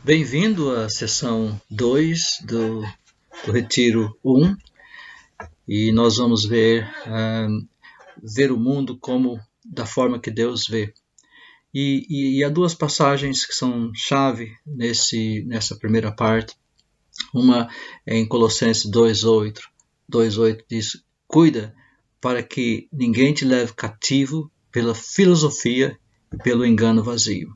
Bem-vindo à sessão 2 do Retiro 1, e nós vamos ver o mundo como da forma que Deus vê. E há duas passagens que são chave nessa primeira parte. Uma é em Colossenses 2:8. 2:8 diz: cuida para que ninguém te leve cativo pela filosofia e pelo engano vazio.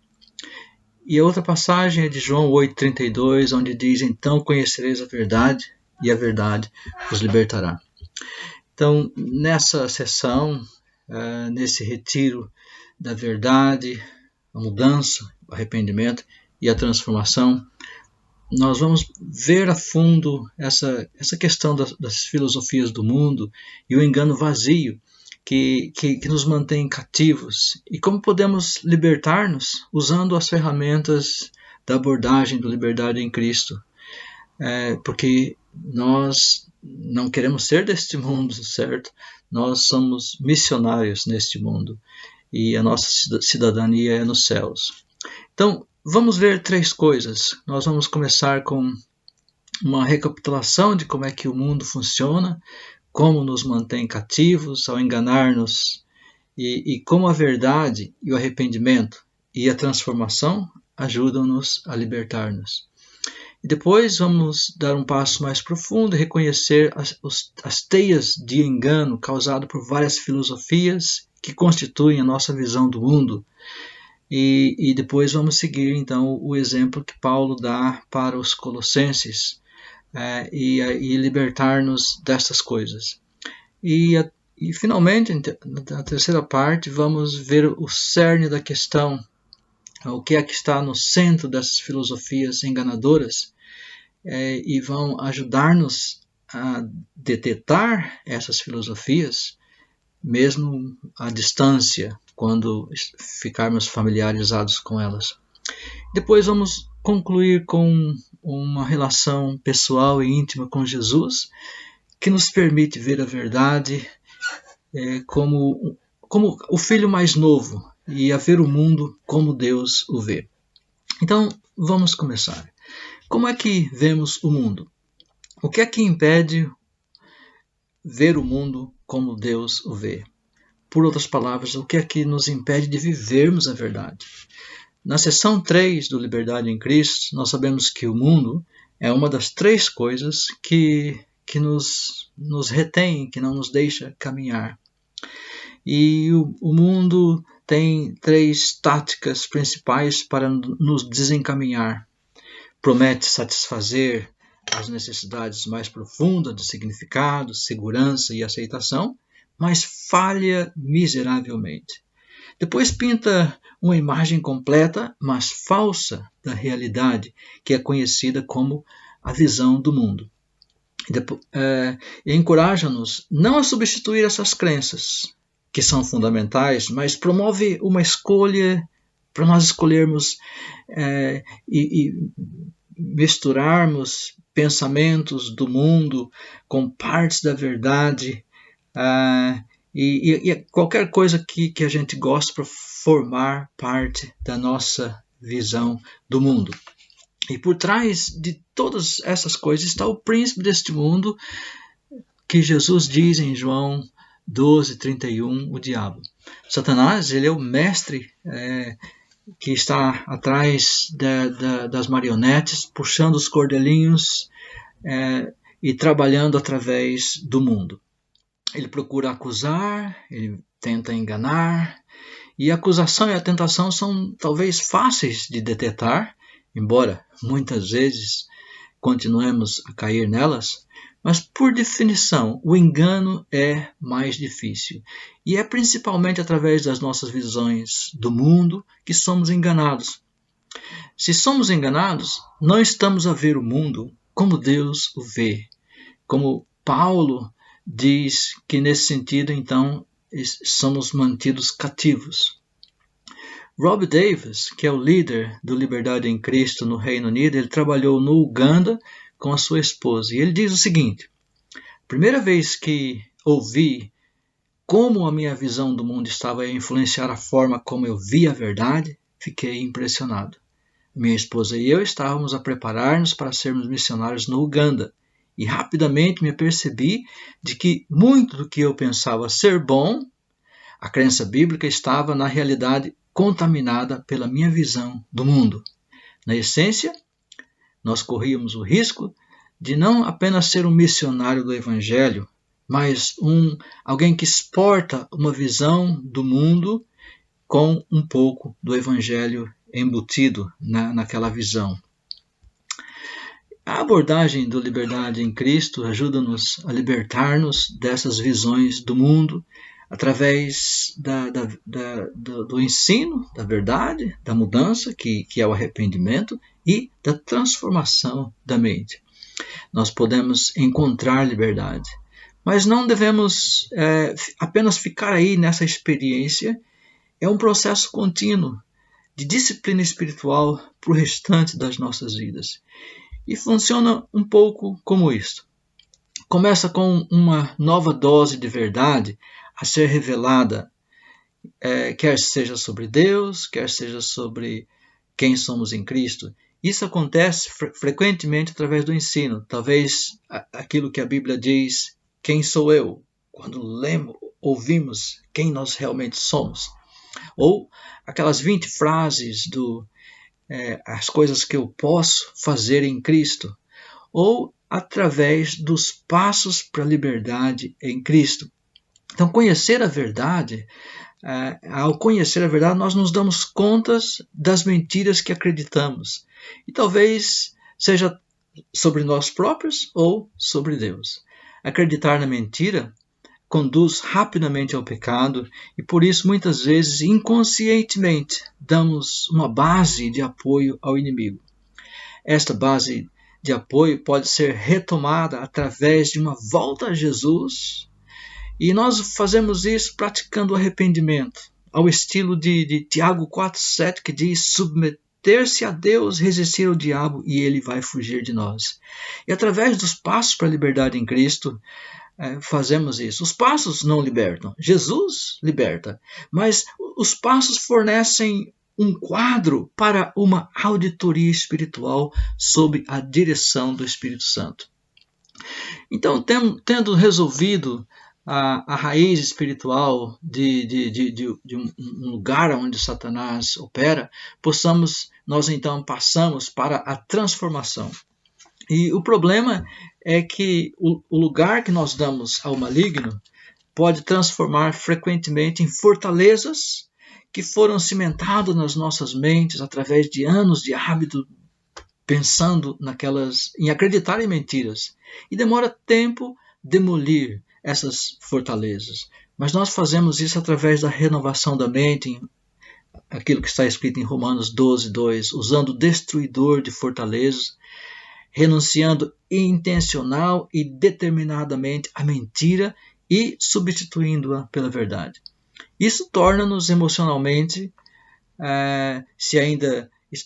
E a outra passagem é de João 8:32, onde diz: então conhecereis a verdade, e a verdade vos libertará. Então, nessa sessão, nesse retiro da verdade, a mudança, o arrependimento e a transformação, nós vamos ver a fundo essa questão das filosofias do mundo e o engano vazio que nos mantém cativos, e como podemos libertar-nos usando as ferramentas da abordagem do Liberdade em Cristo. Porque nós não queremos ser deste mundo, certo? Nós somos missionários neste mundo e a nossa cidadania é nos céus. Então, vamos ver três coisas. Nós vamos começar com uma recapitulação de como é que o mundo funciona, como nos mantém cativos ao enganar-nos, e como a verdade e o arrependimento e a transformação ajudam-nos a libertar-nos. E depois vamos dar um passo mais profundo e reconhecer as teias de engano causado por várias filosofias que constituem a nossa visão do mundo. E depois vamos seguir então o exemplo que Paulo dá para os colossenses, e libertar-nos destas coisas. E finalmente, na terceira parte, vamos ver o cerne da questão, o que é que está no centro dessas filosofias enganadoras, e vão ajudar-nos a detectar essas filosofias, mesmo à distância, quando ficarmos familiarizados com elas. Depois vamos concluir com uma relação pessoal e íntima com Jesus, que nos permite ver a verdade como o filho mais novo e a ver o mundo como Deus o vê. Então, vamos começar. Como é que vemos o mundo? O que é que impede ver o mundo como Deus o vê? Por outras palavras, o que é que nos impede de vivermos a verdade? Na seção 3 do Liberdade em Cristo, nós sabemos que o mundo é uma das três coisas que nos retém, que não nos deixa caminhar. E o mundo tem três táticas principais para nos desencaminhar. Promete satisfazer as necessidades mais profundas de significado, segurança e aceitação, mas falha miseravelmente. Depois pinta uma imagem completa, mas falsa, da realidade, que é conhecida como a visão do mundo. E encoraja-nos não a substituir essas crenças, que são fundamentais, mas promove uma escolha para nós escolhermos e misturarmos pensamentos do mundo com partes da verdade, e qualquer coisa que a gente gosta para formar parte da nossa visão do mundo. E por trás de todas essas coisas está o príncipe deste mundo, que Jesus diz em João 12:31, o diabo. Satanás, ele é o mestre que está atrás das marionetes, puxando os cordelinhos e trabalhando através do mundo. Ele procura acusar, ele tenta enganar, e a acusação e a tentação são talvez fáceis de detectar, embora muitas vezes continuemos a cair nelas, mas por definição o engano é mais difícil. E é principalmente através das nossas visões do mundo que somos enganados. Se somos enganados, não estamos a ver o mundo como Deus o vê. Como Paulo diz que nesse sentido, então, somos mantidos cativos. Rob Davis, que é o líder do Liberdade em Cristo no Reino Unido, ele trabalhou no Uganda com a sua esposa. E ele diz o seguinte: primeira vez que ouvi como a minha visão do mundo estava a influenciar a forma como eu via a verdade, fiquei impressionado. minha esposa e eu estávamos a preparar-nos para sermos missionários no Uganda. E rapidamente me apercebi de que muito do que eu pensava ser bom, a crença bíblica, estava na realidade contaminada pela minha visão do mundo. Na essência, nós corríamos o risco de não apenas ser um missionário do Evangelho, mas alguém que exporta uma visão do mundo com um pouco do Evangelho embutido naquela visão. A abordagem do Liberdade em Cristo ajuda-nos a libertar-nos dessas visões do mundo através do ensino, da verdade, da mudança, que é o arrependimento, e da transformação da mente. Nós podemos encontrar liberdade, mas não devemos apenas ficar aí nessa experiência. É um processo contínuo de disciplina espiritual para o restante das nossas vidas. E funciona um pouco como isto. Começa com uma nova dose de verdade a ser revelada, quer seja sobre Deus, quer seja sobre quem somos em Cristo. Isso acontece frequentemente através do ensino. Talvez aquilo que a Bíblia diz, quem sou eu? Quando ouvimos quem nós realmente somos. Ou aquelas 20 frases as coisas que eu posso fazer em Cristo, ou através dos passos para a liberdade em Cristo. Então, conhecer a verdade, ao conhecer a verdade, nós nos damos conta das mentiras que acreditamos. E talvez seja sobre nós próprios ou sobre Deus. Acreditar na mentira conduz rapidamente ao pecado e por isso muitas vezes inconscientemente damos uma base de apoio ao inimigo. Esta base de apoio pode ser retomada através de uma volta a Jesus e nós fazemos isso praticando o arrependimento, ao estilo de Tiago 4,7 que diz submeter-se a Deus, resistir ao diabo e ele vai fugir de nós. E através dos passos para a liberdade em Cristo, fazemos isso. Os passos não libertam, Jesus liberta, mas os passos fornecem um quadro para uma auditoria espiritual sob a direção do Espírito Santo. Então, tendo resolvido a raiz espiritual de um lugar onde Satanás opera, nós então passamos para a transformação. E o problema é que o lugar que nós damos ao maligno pode transformar frequentemente em fortalezas que foram cimentadas nas nossas mentes através de anos de hábito pensando em acreditar em mentiras. E demora tempo demolir essas fortalezas. Mas nós fazemos isso através da renovação da mente, aquilo que está escrito em Romanos 12:2, usando o destruidor de fortalezas, renunciando intencional e determinadamente à mentira e substituindo-a pela verdade. Isso torna-nos emocionalmente,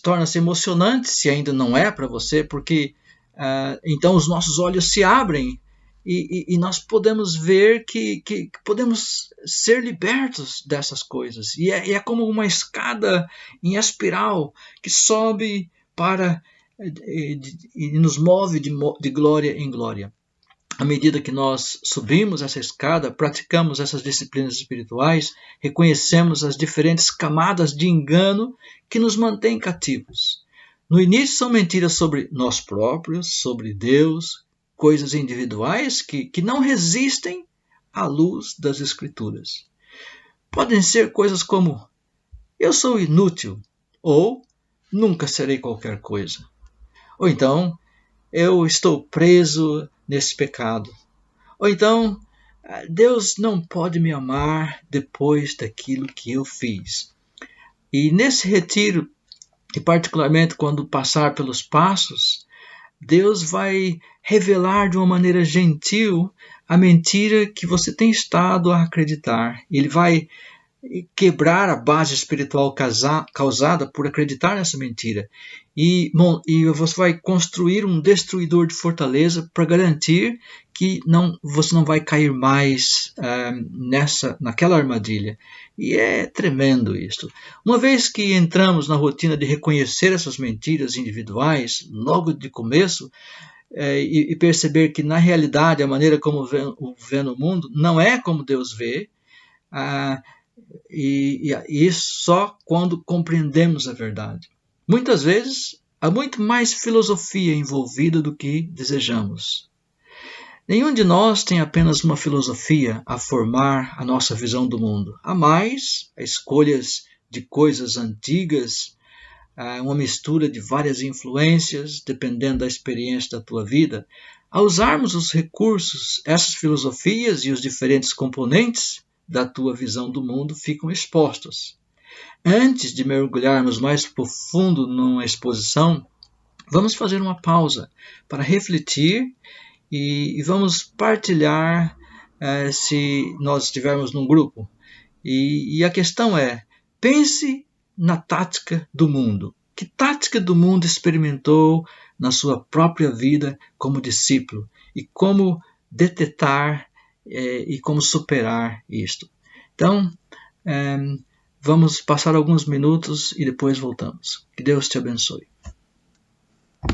torna-se emocionante se ainda não é para você, porque então os nossos olhos se abrem e nós podemos ver que podemos ser libertos dessas coisas. E é como uma escada em espiral que sobe para e nos move de glória em glória. À medida que nós subimos essa escada, praticamos essas disciplinas espirituais, reconhecemos as diferentes camadas de engano que nos mantêm cativos. No início são mentiras sobre nós próprios, sobre Deus, coisas individuais que não resistem à luz das Escrituras. Podem ser coisas como eu sou inútil ou nunca serei qualquer coisa. Ou então, eu estou preso nesse pecado. Ou então, Deus não pode me amar depois daquilo que eu fiz. E nesse retiro, e particularmente quando passar pelos passos, Deus vai revelar de uma maneira gentil a mentira que você tem estado a acreditar. Ele vai quebrar a base espiritual causada por acreditar nessa mentira. E você vai construir um destruidor de fortaleza para garantir que você não vai cair mais naquela armadilha. E é tremendo isso. Uma vez que entramos na rotina de reconhecer essas mentiras individuais, logo de começo, e perceber que na realidade a maneira como vê no mundo não é como Deus vê, e isso só quando compreendemos a verdade. Muitas vezes há muito mais filosofia envolvida do que desejamos. Nenhum de nós tem apenas uma filosofia a formar a nossa visão do mundo. Há mais escolhas de coisas antigas, uma mistura de várias influências, dependendo da experiência da tua vida. Ao usarmos os recursos, essas filosofias e os diferentes componentes da tua visão do mundo ficam expostos. Antes de mergulharmos mais profundo numa exposição, vamos fazer uma pausa para refletir e vamos partilhar se nós estivermos num grupo. E a questão é, pense na tática do mundo. Que tática do mundo experimentou na sua própria vida como discípulo? E como detectar e como superar isto? Então, vamos passar alguns minutos e depois voltamos. Que Deus te abençoe.